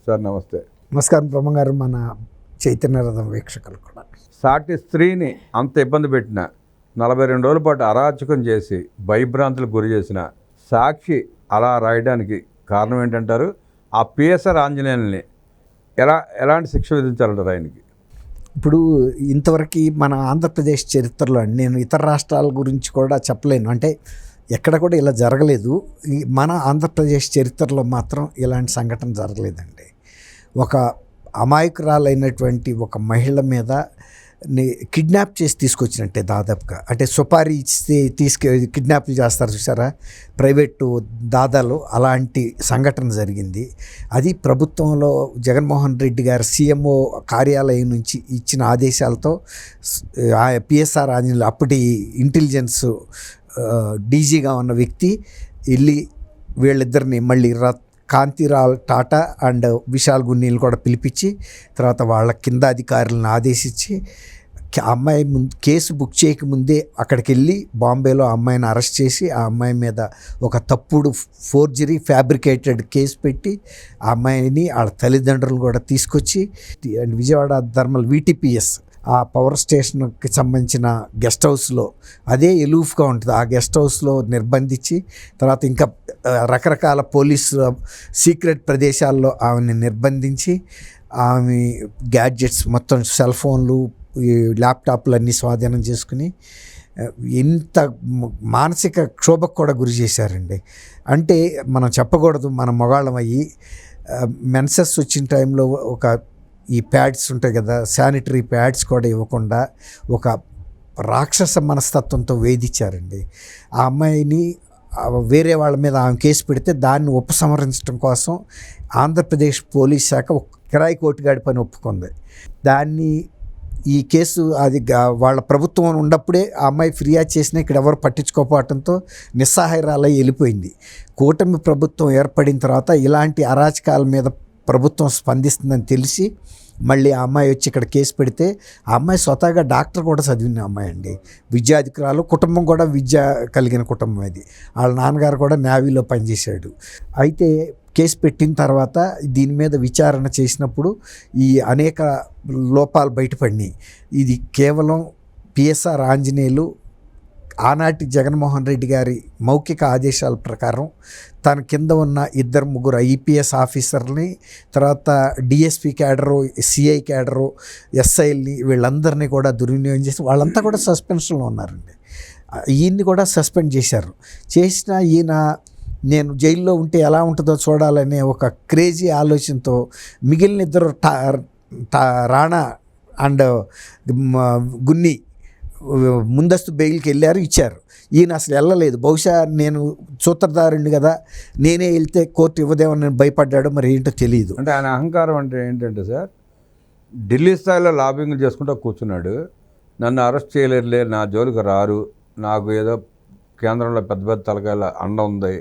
Sir నమస్తే. నమస్కారం బ్రహ్మంగారు, మన చైతన్య రథం వీక్షకులు కూడా. సాటి స్త్రీని అంత ఇబ్బంది పెట్టిన 42 రోజుల పాటు అరాచకం చేసి భయభ్రాంతులకు గురి చేసిన సాక్షి అలా రాయడానికి కారణం ఏంటంటారు? ఆ పిఎస్ఆర్ ఆంజనేయుల్ని ఎలాంటి శిక్ష విధించాలంటారు ఆయనకి? ఇప్పుడు ఇంతవరకు మన ఆంధ్రప్రదేశ్ చరిత్రలో నేను ఇతర రాష్ట్రాల గురించి కూడా చెప్పలేను, అంటే ఎక్కడ కూడా ఇలా జరగలేదు. మన ఆంధ్రప్రదేశ్ చరిత్రలో మాత్రం ఇలాంటి సంఘటన జరగలేదండి. ఒక అమాయకురాలైనటువంటి ఒక మహిళ మీద కిడ్నాప్ చేసి తీసుకొచ్చినట్టే దాదాపుగా, అంటే సుపారీ ఇచ్చి కిడ్నాప్లు చేస్తారు చూసారా ప్రైవేటు దాదాలు, అలాంటి సంఘటన జరిగింది. అది ప్రభుత్వంలో జగన్మోహన్ రెడ్డి గారు సీఎంఓ కార్యాలయం నుంచి ఇచ్చిన ఆదేశాలతో పిఎస్ఆర్ ఆంజనేయులు అప్పటి ఇంటెలిజెన్స్ డీజీగా ఉన్న వ్యక్తి వెళ్ళి వీళ్ళిద్దరిని మళ్ళీ కాంతిరావు టాటా అండ్ విశాల్ గున్నీలు కూడా పిలిపించి తర్వాత వాళ్ళ కింద అధికారులను ఆదేశించి అమ్మాయి కేసు బుక్ చేయకముందే అక్కడికి వెళ్ళి బాంబేలో అమ్మాయిని అరెస్ట్ చేసి ఆ అమ్మాయి మీద ఒక తప్పుడు ఫోర్జరీ ఫ్యాబ్రికేటెడ్ కేసు పెట్టి ఆ అమ్మాయిని వాళ్ళ తల్లిదండ్రులు కూడా తీసుకొచ్చి విజయవాడ ధర్మల్ VTPS ఆ పవర్ స్టేషన్కి సంబంధించిన గెస్ట్ హౌస్లో, అదే ఎలూఫ్గా ఉంటుంది, ఆ గెస్ట్ హౌస్లో నిర్బంధించి తర్వాత ఇంకా రకరకాల పోలీసు సీక్రెట్ ప్రదేశాల్లో ఆమెని నిర్బంధించి ఆమె గ్యాడ్జెట్స్ మొత్తం సెల్ ఫోన్లు ల్యాప్టాప్లు అన్నీ స్వాధీనం చేసుకుని ఎంత మానసిక క్షోభకు కూడా గురి చేశారండి. అంటే మనం చెప్పకూడదు, మన మొగాళ్ళం అయ్యి మెన్సెస్ వచ్చిన టైంలో ఒక ఈ ప్యాడ్స్ ఉంటాయి కదా, శానిటరీ ప్యాడ్స్ కూడా ఇవ్వకుండా ఒక రాక్షస మనస్తత్వంతో వేధించారండి. ఆ అమ్మాయిని వేరే వాళ్ళ మీద ఆమె కేసు పెడితే దాన్ని ఉపసంహరించడం కోసం ఆంధ్రప్రదేశ్ పోలీస్ శాఖ ఒక కిరాయి కోటిగాడి పని ఒప్పుకుంది. దాన్ని ఈ కేసు అది వాళ్ళ ప్రభుత్వం ఉన్నప్పుడే ఆ అమ్మాయి ఫిర్యాదు చేసినా ఇక్కడ ఎవరు పట్టించుకోకపోవడంతో నిస్సహాయరాలై వెళ్ళిపోయింది. కూటమి ప్రభుత్వం ఏర్పడిన తర్వాత ఇలాంటి అరాచకాల మీద ప్రభుత్వం స్పందిస్తుందని తెలిసి మళ్ళీ ఆ అమ్మాయి వచ్చి ఇక్కడ కేసు పెడితే ఆ అమ్మాయి స్వతహాగా డాక్టర్ కూడా చదివిన అమ్మాయి అండి, విద్యాధికారులు, కుటుంబం కూడా విద్య కలిగిన కుటుంబం అది. వాళ్ళ నాన్నగారు కూడా నేవీలో పనిచేశాడు. అయితే కేసు పెట్టిన తర్వాత దీని మీద విచారణ చేసినప్పుడు ఈ అనేక లోపాలు బయటపడినాయి. ఇది కేవలం పిఎస్ఆర్ ఆంజనేయులు ఆనాటి జగన్మోహన్ రెడ్డి గారి మౌఖిక ఆదేశాల ప్రకారం తన కింద ఉన్న 2-3 IPS ఆఫీసర్ని, తర్వాత DSP క్యాడరు, CI క్యాడరు, SIల్ని వీళ్ళందరినీ కూడా దుర్వినియోగం చేసి వాళ్ళంతా కూడా సస్పెన్షన్లో ఉన్నారండి. ఈయన్ని కూడా సస్పెండ్ చేశారు. చేసిన ఈయన నేను జైల్లో ఉంటే ఎలా ఉంటుందో చూడాలనే ఒక క్రేజీ ఆలోచనతో మిగిలిన 2 రాణా అండ్ గున్ని ముందస్తు బెయిల్కి వెళ్ళారు, ఇచ్చారు. ఈయన అసలు వెళ్ళలేదు. బహుశా నేను సూత్రధారుణ్ణి కదా, నేనే వెళ్తే కోర్టు ఇవ్వదేమని నేను భయపడ్డాడు, మరి ఏంటో తెలియదు. అంటే ఆయన అహంకారం అంటే ఏంటంటే సార్, ఢిల్లీ స్థాయిలో లాబింగ్ చేసుకుంటూ కూర్చున్నాడు. నన్ను అరెస్ట్ చేయలేరులే, నా జోలికి రారు, నాకు ఏదో కేంద్రంలో పెద్ద పెద్ద తలకాయల అండ ఉంది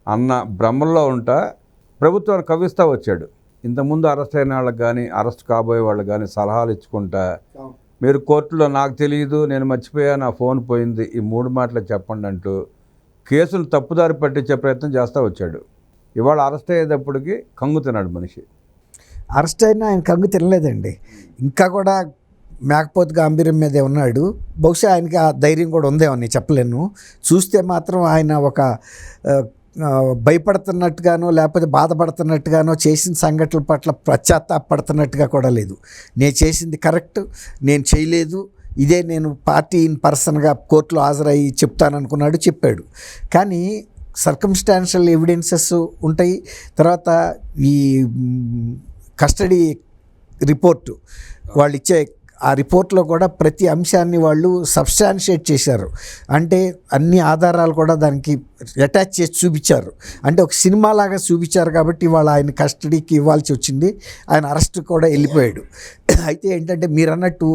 అన్న భ్రమల్లో ఉంటా ప్రభుత్వాన్ని కవ్విస్తూ వచ్చాడు. ఇంతకుముందు అరెస్ట్ అయిన వాళ్ళకి కానీ అరెస్ట్ కాబోయే వాళ్ళకి కానీ సలహాలు ఇచ్చుకుంటా, మీరు కోర్టులో నాకు తెలియదు, నేను మర్చిపోయా, నా ఫోన్ పోయింది, ఈ 3 మాటలు చెప్పండి అంటూ కేసును తప్పుదారి పట్టించే ప్రయత్నం చేస్తూ వచ్చాడు. ఇవాళ అరెస్ట్ అయ్యేటప్పటికి కంగు తిన్నాడు మనిషి. అరెస్ట్ అయినా ఆయన కంగు తినలేదండి, ఇంకా కూడా మేకపోతు గాంభీర్యం మీదే ఉన్నాడు. బహుశా ఆయనకి ఆ ధైర్యం కూడా ఉందేమో నేను చెప్పలేను. చూస్తే మాత్రం ఆయన ఒక భయపడుతున్నట్టుగానో లేకపోతే బాధపడుతున్నట్టుగానో, చేసిన సంఘటనల పట్ల పశ్చాత్తాపడుతున్నట్టుగా కూడా లేదు. నేను చేసింది కరెక్ట్, నేను చేయలేదు, ఇదే నేను పార్టీ ఇన్ పర్సన్గా కోర్టులో హాజరయ్యి చెప్తాననుకున్నాడు, చెప్పాడు. కానీ సర్కమ్స్టాన్షియల్ ఎవిడెన్సెస్ ఉంటాయి. తర్వాత ఈ కస్టడీ రిపోర్టు వాళ్ళు ఇచ్చే ఆ రిపోర్ట్లో కూడా ప్రతి అంశాన్ని వాళ్ళు సబ్స్టాన్షియేట్ చేశారు. అంటే అన్ని ఆధారాలు కూడా దానికి అటాచ్ చేసి చూపించారు. అంటే ఒక సినిమాలాగా చూపించారు కాబట్టి వాళ్ళు ఆయన కస్టడీకి ఇవ్వాల్సి వచ్చింది. ఆయన అరెస్ట్ కూడా వెళ్ళిపోయాడు. అయితే ఏంటంటే మీరు అన్నట్టు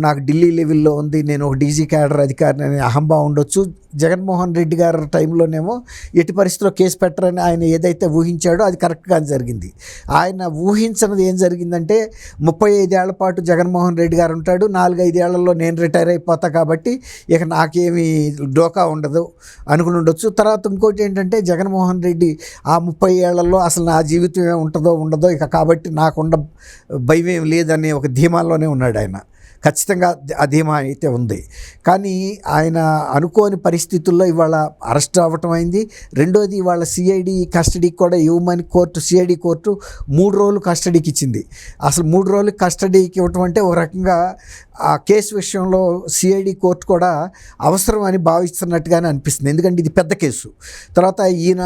నాకు ఢిల్లీ లెవెల్లో ఉంది, నేను ఒక DG క్యాడర్ అధికారిని అనే అహంభావం ఉండొచ్చు. జగన్మోహన్ రెడ్డి గారి టైంలోనేమో ఎట్టి పరిస్థితిలో కేసు పెట్టరని ఆయన ఏదైతే ఊహించాడో అది కరెక్ట్గా జరిగింది. ఆయన ఊహించినది ఏం జరిగిందంటే 35 ఏళ్ల పాటు జగన్మోహన్ జగన్మోహన్ రెడ్డి గారు ఉంటాడు, 4-5 ఏళ్లలో నేను రిటైర్ అయిపోతా కాబట్టి ఇక నాకేమీ డోకా ఉండదు అనుకుని ఉండొచ్చు. తర్వాత ఇంకోటి ఏంటంటే జగన్మోహన్ రెడ్డి ఆ 30 ఏళ్లలో అసలు నా జీవితం ఉంటుందో ఉండదో ఇక కాబట్టి నాకుండ భయం ఏం లేదనే ఒక ధీమాలోనే ఉన్నాడు ఆయన. ఖచ్చితంగా ఆ ధీమా అయితే ఉంది. కానీ ఆయన అనుకోని పరిస్థితుల్లో ఇవాళ అరెస్ట్ అవ్వటం అయింది. రెండోది ఇవాళ సిఐడి కస్టడీకి కూడా ఇవ్వమని సిఐడి కోర్టు 3 రోజులు కస్టడీకి ఇచ్చింది. అసలు 3 రోజులు కస్టడీకి ఇవ్వటం అంటే ఒక రకంగా ఆ కేసు విషయంలో సిఐడి కోర్టు కూడా అవసరం అని భావిస్తున్నట్టుగానే అనిపిస్తుంది. ఎందుకంటే ఇది పెద్ద కేసు. తర్వాత ఈయన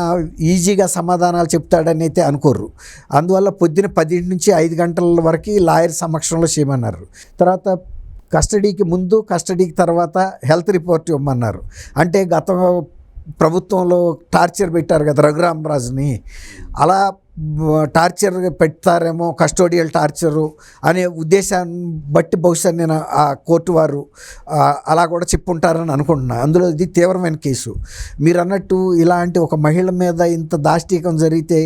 ఈజీగా సమాధానాలు చెప్తాడని అయితే అనుకోరు. అందువల్ల పొద్దున 10 నుంచి 5 గంటల వరకు లాయర్ సమక్షంలో చేయమన్నారు. తర్వాత కస్టడీకి ముందు కస్టడీకి తర్వాత హెల్త్ రిపోర్ట్ ఇవ్వమన్నారు. అంటే గత ప్రభుత్వంలో టార్చర్ పెట్టారు కదా రఘురామరాజుని, అలా టార్చర్ పెడతారేమో, కస్టోడియల్ టార్చరు అనే ఉద్దేశాన్ని బట్టి బహుశా నేను ఆ కోర్టు వారు అలా కూడా చెప్పుంటారని అనుకుంటున్నా. అందులో ఇది తీవ్రమైన కేసు. మీరు అన్నట్టు ఇలాంటి ఒక మహిళ మీద ఇంత దాష్టీకం జరిగితే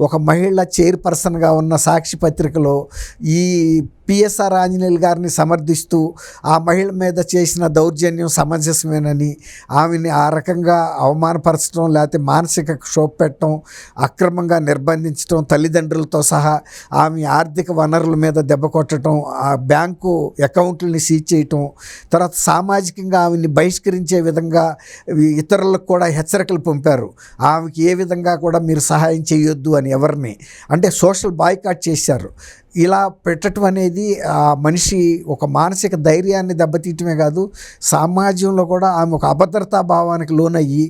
ఒక మహిళ చైర్పర్సన్గా ఉన్న సాక్షి పత్రికలో ఈ పిఎస్ఆర్ ఆంజనేయులు గారిని సమర్థిస్తూ ఆ మహిళ మీద చేసిన దౌర్జన్యం సమంజసమేనని, ఆమెని ఆ రకంగా అవమానపరచడం లేకపోతే మానసిక క్షోభ పెట్టడం, అక్రమంగా నిర్బంధించడం, తల్లిదండ్రులతో సహా ఆమె ఆర్థిక వనరుల మీద దెబ్బ కొట్టడం, ఆ బ్యాంకు అకౌంట్లని సీజ్ చేయటం, తర్వాత సామాజికంగా ఆమెని బహిష్కరించే విధంగా ఇతరులకు కూడా హెచ్చరికలు పంపారు. ఆమెకి ఏ విధంగా కూడా మీరు సహాయం చేయొద్దు అని ఎవరిని, అంటే సోషల్ బాయ్కాట్ చేశారు. ఇలా పెట్టడం అనేది ఆ మనిషి ఒక మానసిక ధైర్యాన్ని దెబ్బతీయటమే కాదు, సమాజంలో కూడా ఆమె ఒక అభద్రతా భావానికి లోనయ్యి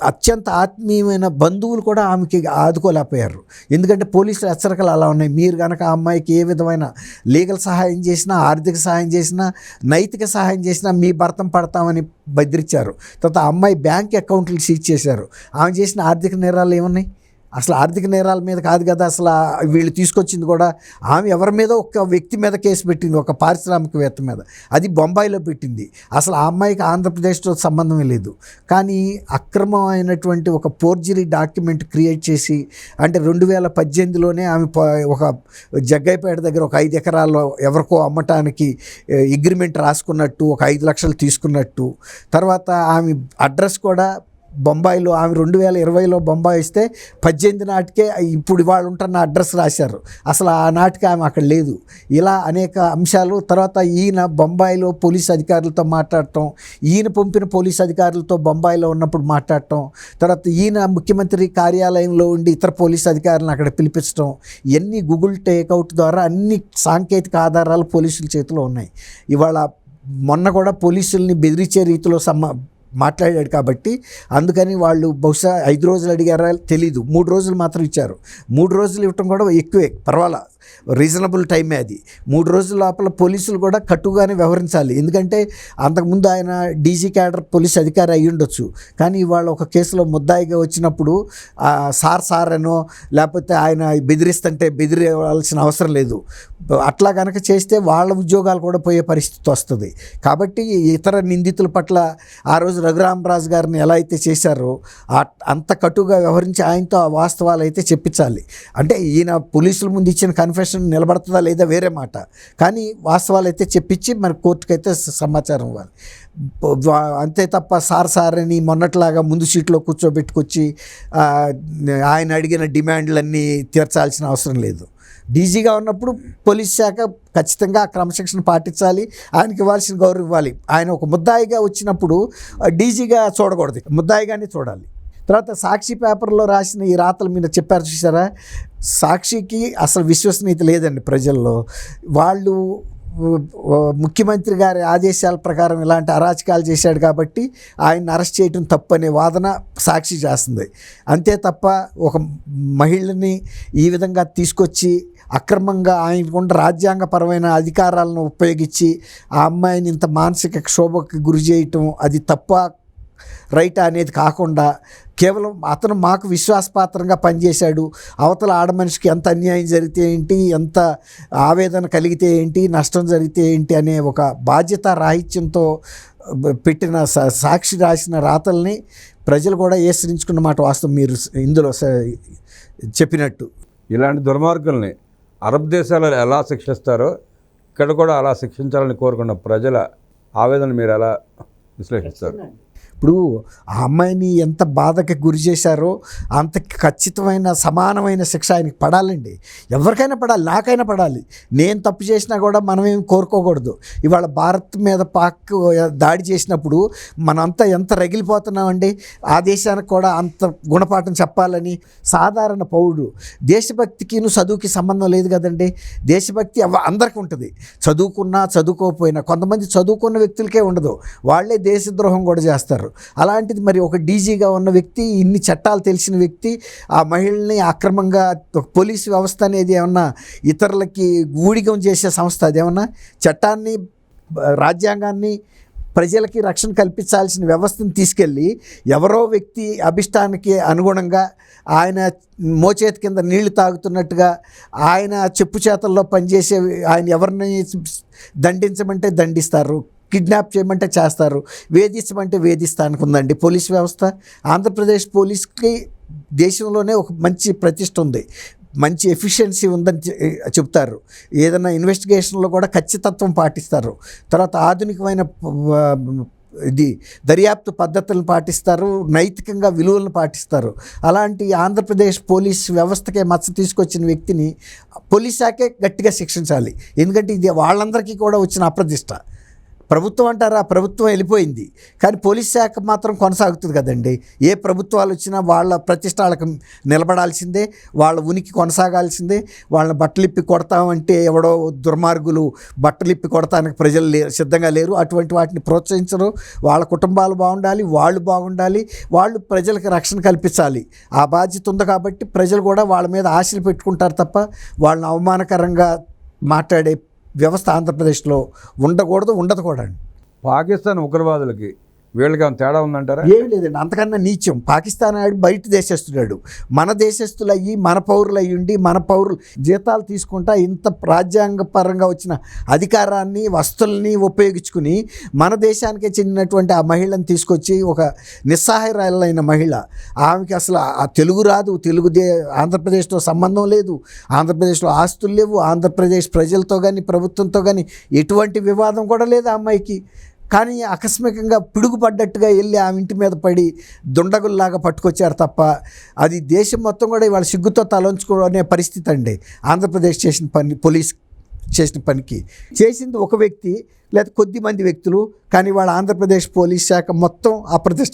అత్యంత ఆత్మీయమైన బంధువులు కూడా ఆమెకి ఆదుకోలేకపోయారు. ఎందుకంటే పోలీసుల హెచ్చరికలు అలా ఉన్నాయి. మీరు కనుక ఆ అమ్మాయికి ఏ విధమైన లీగల్ సహాయం చేసినా, ఆర్థిక సహాయం చేసినా, నైతిక సహాయం చేసినా మీ భర్తం పడతామని బెదిరించారు. తర్వాత ఆ అమ్మాయి బ్యాంక్ అకౌంట్లు సీజ్ చేశారు. ఆమె చేసిన ఆర్థిక నేరాలు ఏమున్నాయి? అసలు ఆర్థిక నేరాల మీద కాదు కదా అసలు వీళ్ళు తీసుకొచ్చింది కూడా. ఆమె ఎవరి మీద, ఒక వ్యక్తి మీద కేసు పెట్టింది, ఒక పారిశ్రామికవేత్త మీద. అది బొంబాయిలో పెట్టింది. అసలు ఆ అమ్మాయికి ఆంధ్రప్రదేశ్తో సంబంధమే లేదు. కానీ అక్రమమైనటువంటి ఒక ఫోర్జరీ డాక్యుమెంట్ క్రియేట్ చేసి, అంటే 2018లోనే ఆమె ఒక జగ్గైపేట దగ్గర ఒక 5 ఎకరాల్లో ఎవరికో అమ్మటానికి అగ్రిమెంట్ రాసుకున్నట్టు, ఒక 5 లక్షలు తీసుకున్నట్టు. తర్వాత ఆమె అడ్రస్ కూడా బొంబాయిలో, ఆమె 2020లో బొంబాయి వస్తే 18 నాటికే ఇప్పుడు ఇవాళ ఉంటున్న అడ్రస్ రాశారు. అసలు ఆ నాటికి ఆమె అక్కడ లేదు. ఇలా అనేక అంశాలు. తర్వాత ఈయన బొంబాయిలో పోలీస్ అధికారులతో మాట్లాడటం, ఈయన పంపిన పోలీస్ అధికారులతో బొంబాయిలో ఉన్నప్పుడు మాట్లాడటం, తర్వాత ఈయన ముఖ్యమంత్రి కార్యాలయంలో ఉండి ఇతర పోలీస్ అధికారులను అక్కడ పిలిపించడం, ఇవన్నీ గూగుల్ టేక్అవుట్ ద్వారా అన్ని సాంకేతిక ఆధారాలు పోలీసుల చేతిలో ఉన్నాయి. ఇవాళ మొన్న కూడా పోలీసుల్ని బెదిరించే రీతిలో మాట్లాడాడు కాబట్టి అందుకని వాళ్ళు బహుశా 5 రోజులు అడిగారా తెలీదు, 3 రోజులు మాత్రం ఇచ్చారు. 3 రోజులు ఇవ్వటం కూడా ఎక్కువే, పర్వాలా, రీజనబుల్ టైమే అది. 3 రోజుల లోపల పోలీసులు కూడా కట్టుగానే వ్యవహరించాలి. ఎందుకంటే అంతకుముందు ఆయన డీజీ క్యాడర్ పోలీస్ అధికారి అయ్యి ఉండొచ్చు, కానీ ఇవాళ ఒక కేసులో ముద్దాయిగా వచ్చినప్పుడు సార్ అనో లేకపోతే ఆయన బెదిరిస్తుంటే బెదిరేవాల్సిన అవసరం లేదు. అట్లా కనుక చేస్తే వాళ్ళ ఉద్యోగాలు కూడా పోయే పరిస్థితి వస్తుంది. కాబట్టి ఇతర నిందితుల పట్ల ఆ రోజు రఘురామరాజు గారిని ఎలా అయితే చేశారో అంత కటుగా వ్యవహరించి ఆయనతో ఆ వాస్తవాలు అయితే చెప్పించాలి. అంటే ఈయన పోలీసుల ముందు ఇచ్చిన కన్ఫెషన్ నిలబడుతుందా లేదా వేరే మాట, కానీ వాస్తవాలు అయితే చెప్పించి మరి కోర్టుకైతే సమాచారం ఇవ్వాలి. అంతే తప్ప సార్ అని మొన్నట్లాగా ముందు సీట్లో కూర్చోబెట్టుకొచ్చి ఆయన అడిగిన డిమాండ్లన్నీ తీర్చాల్సిన అవసరం లేదు. డీజీగా ఉన్నప్పుడు పోలీస్ శాఖ ఖచ్చితంగా క్రమశిక్షణ పాటించాలి, ఆయనకి ఇవ్వాల్సిన గౌరవం ఇవ్వాలి. ఆయన ఒక ముద్దాయిగా వచ్చినప్పుడు డీజీగా చూడకూడదు, ముద్దాయిగానే చూడాలి. తర్వాత సాక్షి పేపర్లో రాసిన ఈ రాతల మీద చెప్పారు చూసారా, సాక్షికి అసలు విశ్వసనీయత లేదండి ప్రజల్లో. వాళ్ళు ముఖ్యమంత్రి గారి ఆదేశాల ప్రకారం ఇలాంటి అరాచకాలు చేశాడు కాబట్టి ఆయన అరెస్ట్ చేయడం తప్పనే వాదన సాక్షి చేస్తుంది. అంతే తప్ప ఒక మహిళని ఈ విధంగా తీసుకొచ్చి అక్రమంగా ఆయనకుండా రాజ్యాంగపరమైన అధికారాలను ఉపయోగించి ఆ అమ్మాయిని ఇంత మానసిక క్షోభకు గురి చేయటం అది తప్ప రైట్ అనేది కాకుండా కేవలం అతను మాకు విశ్వాసపాత్రంగా పనిచేశాడు, అవతల ఆడమనిషికి ఎంత అన్యాయం జరిగితే ఏంటి, ఎంత ఆవేదన కలిగితే ఏంటి, నష్టం జరిగితే ఏంటి అనే ఒక బాధ్యత రాహిత్యంతో పెట్టిన సాక్షి రాసిన రాతల్ని ప్రజలు కూడా ఏసరించుకున్న మాట వాస్తవం మీరు ఇందులో చెప్పినట్టు. ఇలాంటి దుర్మార్గుల్ని అరబ్ దేశాలలో ఎలా శిక్షిస్తారో ఇక్కడ కూడా అలా శిక్షించాలని కోరుకున్న ప్రజల ఆవేదన మీరు ఎలా విశ్లేషిస్తారు? ఇప్పుడు ఆ అమ్మాయిని ఎంత బాధకి గురి చేశారో అంత ఖచ్చితమైన సమానమైన శిక్ష ఆయనకి పడాలండి. ఎవరికైనా పడాలి, నాకైనా పడాలి. నేను తప్పు చేసినా కూడా మనమేం కోరుకోకూడదు. ఇవాళ భారత్ మీద పాక్ దాడి చేసినప్పుడు మనంతా ఎంత రగిలిపోతున్నామండి. ఆ దేశానికి కూడా అంత గుణపాఠం చెప్పాలని సాధారణ పౌరుడు, దేశభక్తికి చదువుకి సంబంధం లేదు కదండి. దేశభక్తి అందరికీ ఉంటుంది, చదువుకున్నా చదువుకోకపోయినా. కొంతమంది చదువుకున్న వ్యక్తులకే ఉండదు, వాళ్ళే దేశద్రోహం కూడా చేస్తారు. అలాంటిది మరి ఒక డీజీగా ఉన్న వ్యక్తి, ఇన్ని చట్టాలు తెలిసిన వ్యక్తి ఆ మహిళల్ని అక్రమంగా, పోలీసు వ్యవస్థ అనేది ఏమన్నా ఇతరులకి ఊడిగం చేసే సంస్థ? అదేమన్నా చట్టాన్ని, రాజ్యాంగాన్ని, ప్రజలకి రక్షణ కల్పించాల్సిన వ్యవస్థను తీసుకెళ్ళి ఎవరో వ్యక్తి అభిష్టానికి అనుగుణంగా ఆయన మోచేతి కింద నీళ్లు తాగుతున్నట్టుగా, ఆయన చెప్పు చేతల్లో పనిచేసే ఆయన ఎవరిని దండించమంటే దండిస్తారు, కిడ్నాప్ చేయమంటే చేస్తారు, వేధించమంటే వేధిస్తానికి ఉందండి పోలీస్ వ్యవస్థ. ఆంధ్రప్రదేశ్ పోలీస్కి దేశంలోనే ఒక మంచి ప్రతిష్ట ఉంది, మంచి ఎఫిషియన్సీ ఉందని చెప్తారు. ఏదైనా ఇన్వెస్టిగేషన్లో కూడా ఖచ్చితత్వం పాటిస్తారు. తర్వాత ఆధునికమైన దర్యాప్తు పద్ధతులను పాటిస్తారు, నైతికంగా విలువలను పాటిస్తారు. అలాంటి ఆంధ్రప్రదేశ్ పోలీస్ వ్యవస్థకే మచ్చ తీసుకొచ్చిన వ్యక్తిని పోలీస్ శాఖే గట్టిగా శిక్షించాలి. ఎందుకంటే ఇది వాళ్ళందరికీ కూడా వచ్చిన అప్రదిష్ట. ప్రభుత్వం అంటారా, ప్రభుత్వం వెళ్ళిపోయింది, కానీ పోలీస్ శాఖ మాత్రం కొనసాగుతుంది కదండి. ఏ ప్రభుత్వాలు వచ్చినా వాళ్ళ ప్రతిష్ట వాళ్ళకి నిలబడాల్సిందే, వాళ్ళ ఉనికి కొనసాగాల్సిందే. వాళ్ళని బట్టలిప్పి కొడతామంటే ఎవడో దుర్మార్గులు బట్టలిప్పి కొడతానికి ప్రజలు సిద్ధంగా లేరు. అటువంటి వాటిని ప్రోత్సహించరు. వాళ్ళ కుటుంబాలు బాగుండాలి, వాళ్ళు బాగుండాలి, వాళ్ళు ప్రజలకు రక్షణ కల్పించాలి. ఆ బాధ్యత ఉంది కాబట్టి ప్రజలు కూడా వాళ్ళ మీద ఆశలు పెట్టుకుంటారు తప్ప వాళ్ళని అవమానకరంగా మాట్లాడే వ్యవస్థ ఆంధ్రప్రదేశ్లో ఉండకూడదు, ఉండదు కూడా. పాకిస్తాన్ ఉగ్రవాదులకి వీళ్ళకి ఏమైనా తేడా ఉందంటారా? ఏమి లేదండి, అంతకన్నా నీచం. పాకిస్తాన్ ఆడు బయట దేశస్తుడాడు, మన దేశస్తులు అయ్యి, మన పౌరులు అయ్యి ఉండి, మన పౌరులు జీతాలు తీసుకుంటా ఇంత రాజ్యాంగపరంగా వచ్చిన అధికారాన్ని, వస్తువుల్ని ఉపయోగించుకుని మన దేశానికే చెందినటువంటి ఆ మహిళను తీసుకొచ్చి, ఒక నిస్సహాయరాలైన మహిళ, ఆమెకి అసలు ఆ తెలుగు రాదు, ఆంధ్రప్రదేశ్తో సంబంధం లేదు, ఆంధ్రప్రదేశ్లో ఆస్తులు లేవు, ఆంధ్రప్రదేశ్ ప్రజలతో కానీ ప్రభుత్వంతో కానీ ఎటువంటి వివాదం కూడా లేదు ఆ అమ్మాయికి. కానీ ఆకస్మికంగా పిడుగుపడ్డట్టుగా వెళ్ళి ఆమె ఇంటి మీద పడి దుండగుల్లాగా పట్టుకొచ్చారు తప్ప, అది దేశం మొత్తం కూడా ఇవాళ సిగ్గుతో తలంచుకునే పరిస్థితి అండి. ఆంధ్రప్రదేశ్ చేసిన పని, పోలీస్ చేసిన పనికి చేసింది ఒక వ్యక్తి లేదా కొద్ది మంది వ్యక్తులు, కానీ వాళ్ళ ఆంధ్రప్రదేశ్ పోలీస్ శాఖ మొత్తం అప్రతిష్ట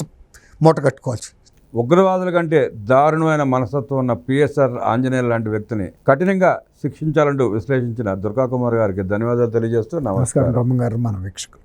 మూటగట్టుకోవచ్చు. ఉగ్రవాదుల కంటే దారుణమైన మనస్తత్వం ఉన్న పిఎస్ఆర్ ఆంజనేయులు లాంటి వ్యక్తిని కఠినంగా శిక్షించాలంటూ విశ్లేషించిన దుర్గా కుమార్ గారికి ధన్యవాదాలు తెలియజేస్తూ నమస్కారం. బ్రహ్మ గారు, మన వీక్షకులు.